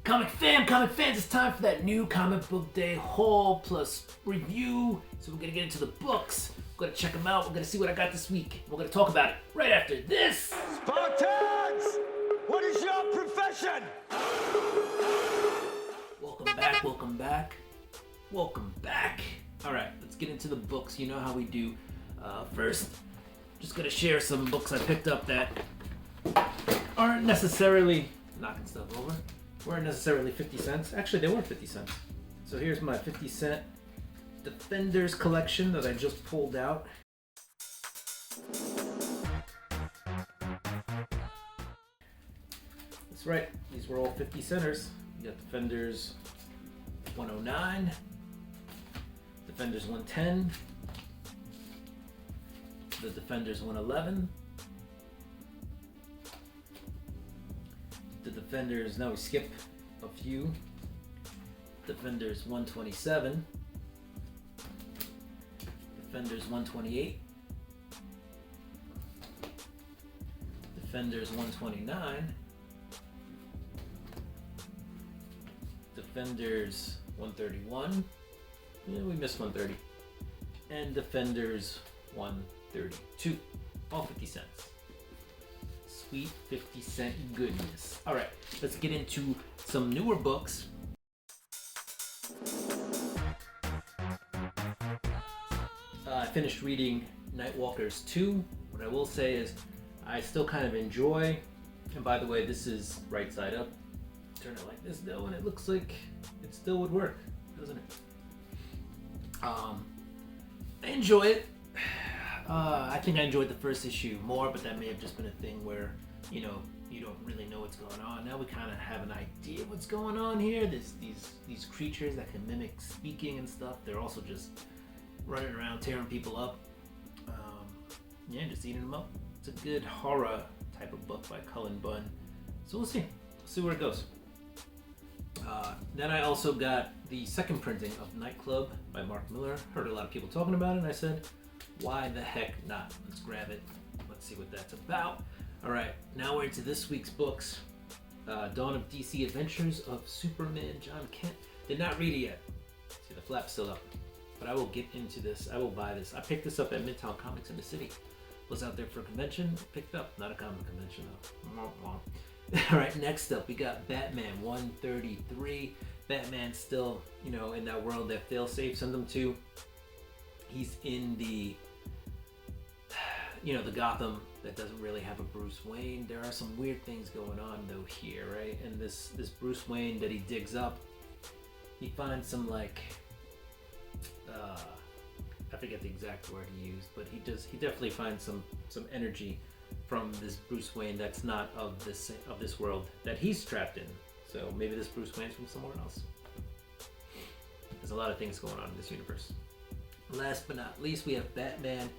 Comic fans, it's time for that new comic book day haul plus review. So we're gonna get into the books. We're gonna check them out. We're gonna see what I got this week. We're gonna talk about it right after this. Spartans! What is your profession? Welcome back. All right, let's get into the books. You know how we do. First, just gonna share some books I picked up that aren't necessarily knocking stuff over. Weren't necessarily 50 cents. Actually, they were 50 cents. So here's my 50-cent Defenders collection that I just pulled out. That's right. These were all 50 centers. You got Defenders 109, Defenders 110, the Defenders 111, the Defenders, now we skip a few, Defenders 127, Defenders 128, Defenders 129, Defenders 131, yeah, we missed 130, and Defenders 132, all 50 cents. Sweet 50-cent goodness. All right, let's get into some newer books. I finished reading Nightwalkers 2. What I will say is I still kind of enjoy, and by the way, this is right side up. Turn it like this though, and it looks like it still would work, doesn't it? I enjoy it. I think I enjoyed the first issue more, but that may have just been a thing where, you know, you don't really know what's going on. Now we kind of have an idea what's going on here. There's these creatures that can mimic speaking and stuff. They're also just running around tearing people up. Yeah, just eating them up. It's a good horror type of book by Cullen Bunn. So we'll see. We'll see where it goes. Then I also got the second printing of Nightclub by Mark Miller. Heard a lot of people talking about it, and I said, why the heck not? Let's grab it. Let's see what that's about. All right, now we're into this week's books. Dawn of DC Adventures of Superman John Kent. Did not read it yet. See, the flap's still up. But I will get into this. I will buy this. I picked this up at Midtown Comics in the city. Was out there for a convention. Picked up. Not a comic convention though. All right, next up we got Batman 133. Batman's still, you know, in that world that failsafe sent him to. He's in the, you know, the Gotham that doesn't really have a Bruce Wayne. There are some weird things going on though here, right? And this Bruce Wayne that he digs up, he finds some like, I forget the exact word he used, but he definitely finds some energy from this Bruce Wayne that's not of this world that he's trapped in. So maybe this Bruce Wayne's from somewhere else. There's a lot of things going on in this universe. Last but not least, we have Batman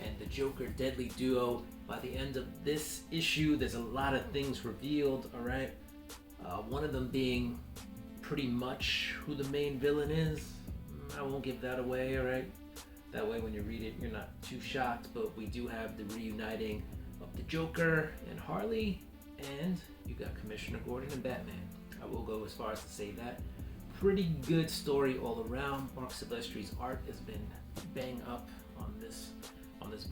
and the Joker Deadly Duo. By the end of this issue, there's a lot of things revealed, all right? One of them being pretty much who the main villain is. I won't give that away, all right? That way when you read it, you're not too shocked, but we do have the reuniting of the Joker and Harley, and you got Commissioner Gordon and Batman. I will go as far as to say that. Pretty good story all around. Mark Silvestri's art has been bang up on this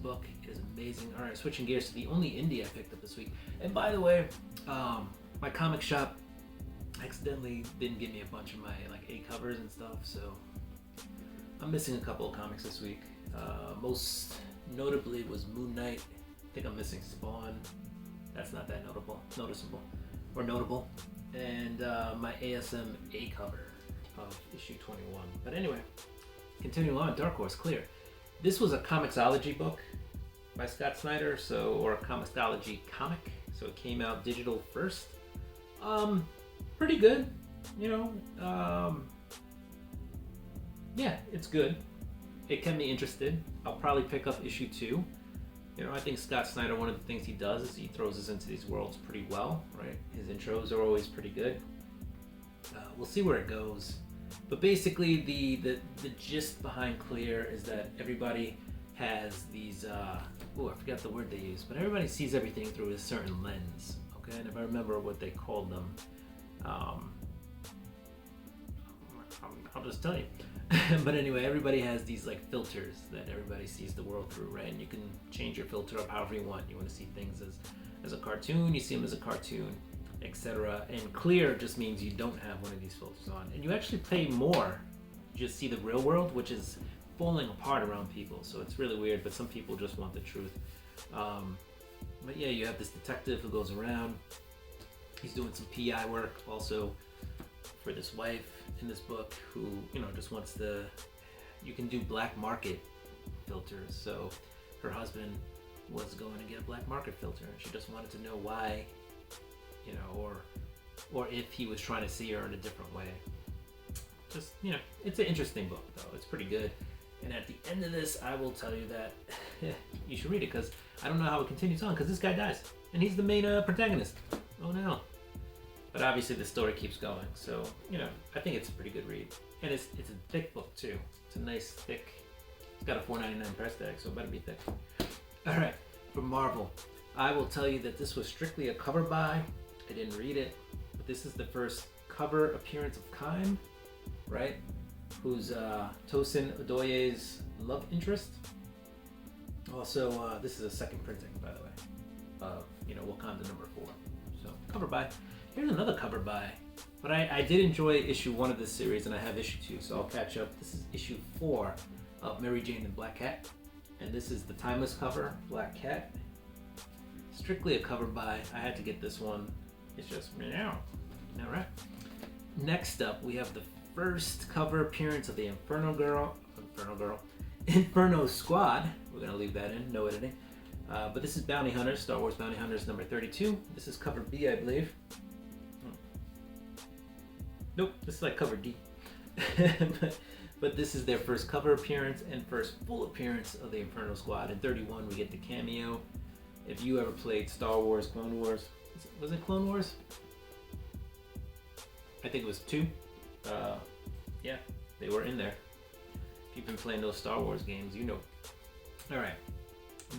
book. It is amazing. All right, switching gears to the only indie I picked up this week. And by the way, my comic shop accidentally didn't give me a bunch of my like A covers and stuff, so I'm missing a couple of comics this week. Most notably was Moon Knight. I think I'm missing Spawn. That's not that notable. And my ASM A cover of issue 21. But anyway, continuing on, Dark Horse Clear. This was a comicsology book by Scott Snyder, or a comicsology comic. So it came out digital first. Pretty good, you know. Yeah, it's good. It can be interested. I'll probably pick up issue 2. You know, I think Scott Snyder, one of the things he does is he throws us into these worlds pretty well, right? His intros are always pretty good. We'll see where it goes. But basically, the gist behind Clear is that everybody has these, I forgot the word they use, but everybody sees everything through a certain lens, okay? And if I remember what they called them, I'll just tell you. But anyway, everybody has these like filters that everybody sees the world through, right? And you can change your filter up however you want. You want to see things as a cartoon, you see them as a cartoon, etc. And clear just means you don't have one of these filters on, and you actually pay more. You just see the real world, which is falling apart around people. So it's really weird, but some people just want the truth. But yeah, you have this detective who goes around. He's doing some PI work also for this wife in this book who, just wants you can do black market filters. So her husband was going to get a black market filter and she just wanted to know why, or if he was trying to see her in a different way. Just, it's an interesting book though. It's pretty good. And at the end of this, I will tell you that you should read it because I don't know how it continues on because this guy dies and he's the main protagonist. Oh no. But obviously the story keeps going. So, I think it's a pretty good read. And it's a thick book too. It's a nice thick, it's got a $4.99 price tag, so it better be thick. Alright, from Marvel, I will tell you that this was strictly a cover buy. I didn't read it, but this is the first cover appearance of Kaim, right? Who's Tosin Odoye's love interest. Also, this is a second printing, by the way, of Wakanda #4. So cover buy. Here's another cover buy, but I did enjoy issue 1 of this series, and I have issue 2, so I'll catch up. This is issue 4 of Mary Jane and Black Cat, and this is the timeless cover, Black Cat. Strictly a cover buy. I had to get this one. It's just meow. All right. Next up, we have the first cover appearance of the Inferno Squad. We're gonna leave that in, no editing. But this is Bounty Hunters, Star Wars Bounty Hunters number 32. This is cover B, I believe. Nope, this is like cover D. but this is their first cover appearance and first full appearance of the Inferno Squad. In 31, we get the cameo. If you ever played Star Wars, Clone Wars, was it Clone Wars? I think it was 2. Yeah, they were in there. If you've been playing those Star Wars games, you know. Alright,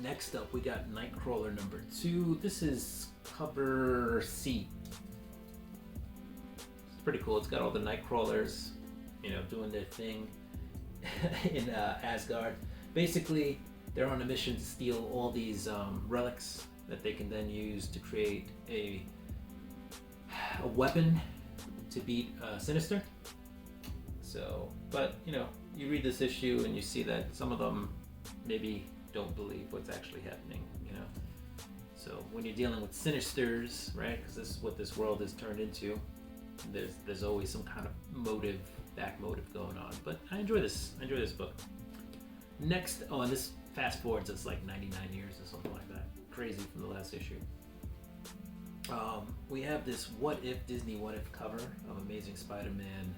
next up we got Nightcrawler number 2. This is cover C. It's pretty cool. It's got all the Nightcrawlers, doing their thing in Asgard. Basically, they're on a mission to steal all these relics that they can then use to create a weapon to beat Sinister. So, but you read this issue and you see that some of them maybe don't believe what's actually happening. So when you're dealing with Sinisters, right? Because this is what this world is turned into. There's always some kind of back motive going on. But I enjoy this. I enjoy this book. Next, and this fast forwards, it's like 99 years or something like that. Crazy from the last issue. We have this What If Disney What If cover of Amazing Spider-Man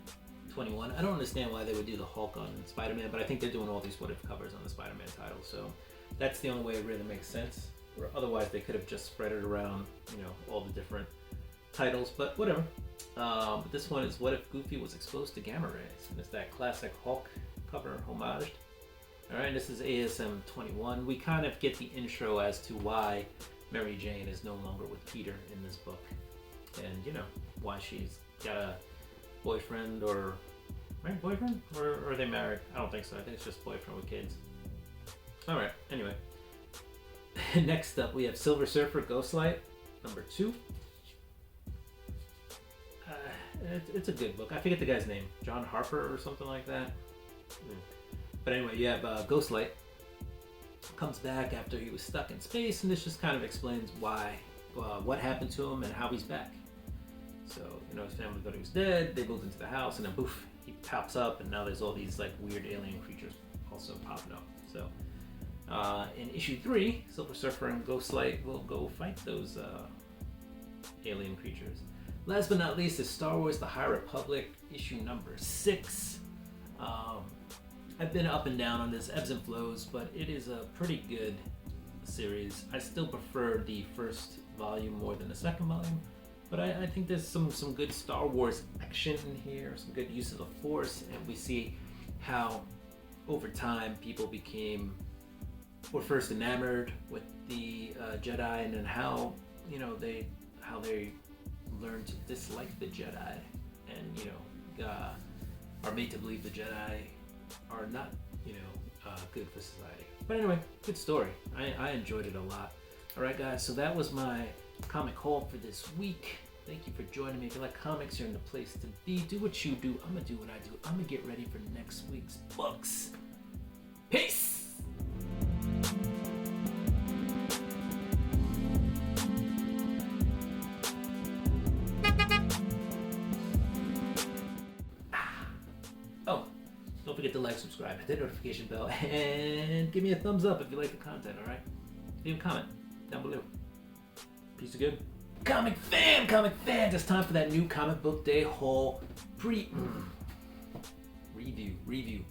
21. I don't understand why they would do the Hulk on Spider-Man, but I think they're doing all these What If covers on the Spider-Man title, so that's the only way it really makes sense. Or otherwise, they could have just spread it around, all the different titles, but whatever. But this one is What If Goofy Was Exposed to Gamma Rays, and it's that classic Hulk cover homaged. Alright, this is ASM 21. We kind of get the intro as to why Mary Jane is no longer with Peter in this book. And, why she's got a boyfriend or... Right, boyfriend? Or are they married? I don't think so. I think it's just boyfriend with kids. Alright, anyway. Next up, we have Silver Surfer Ghostlight, number 2. It's a good book. I forget the guy's name. John Harper or something like that. But anyway, you have Ghostlight. Comes back after he was stuck in space, and this just kind of explains why, what happened to him and how he's back. So, his family thought he was dead, they moved into the house, and then poof, he pops up, and now there's all these like weird alien creatures also popping up. So, in issue 3, Silver Surfer and Ghostlight will go fight those alien creatures. Last but not least is Star Wars The High Republic, issue number 6. I've been up and down on this, ebbs and flows, but it is a pretty good series. I still prefer the first volume more than the second volume, but I think there's some good Star Wars action in here, some good use of the Force, and we see how over time people were first enamored with the Jedi, and then how they learned to dislike the Jedi, and are made to believe the Jedi are not, good for society. But anyway, good story. I enjoyed it a lot. All right, guys. So that was my comic haul for this week. Thank you for joining me. If you like comics, you're in the place to be. Do what you do. I'm gonna do what I do. I'm gonna get ready for next week's books. Peace. Oh, don't forget to like, subscribe, hit the notification bell, and give me a thumbs up if you like the content, alright? Leave a comment down below. Peace again. Comic fans! It's time for that new comic book day haul review.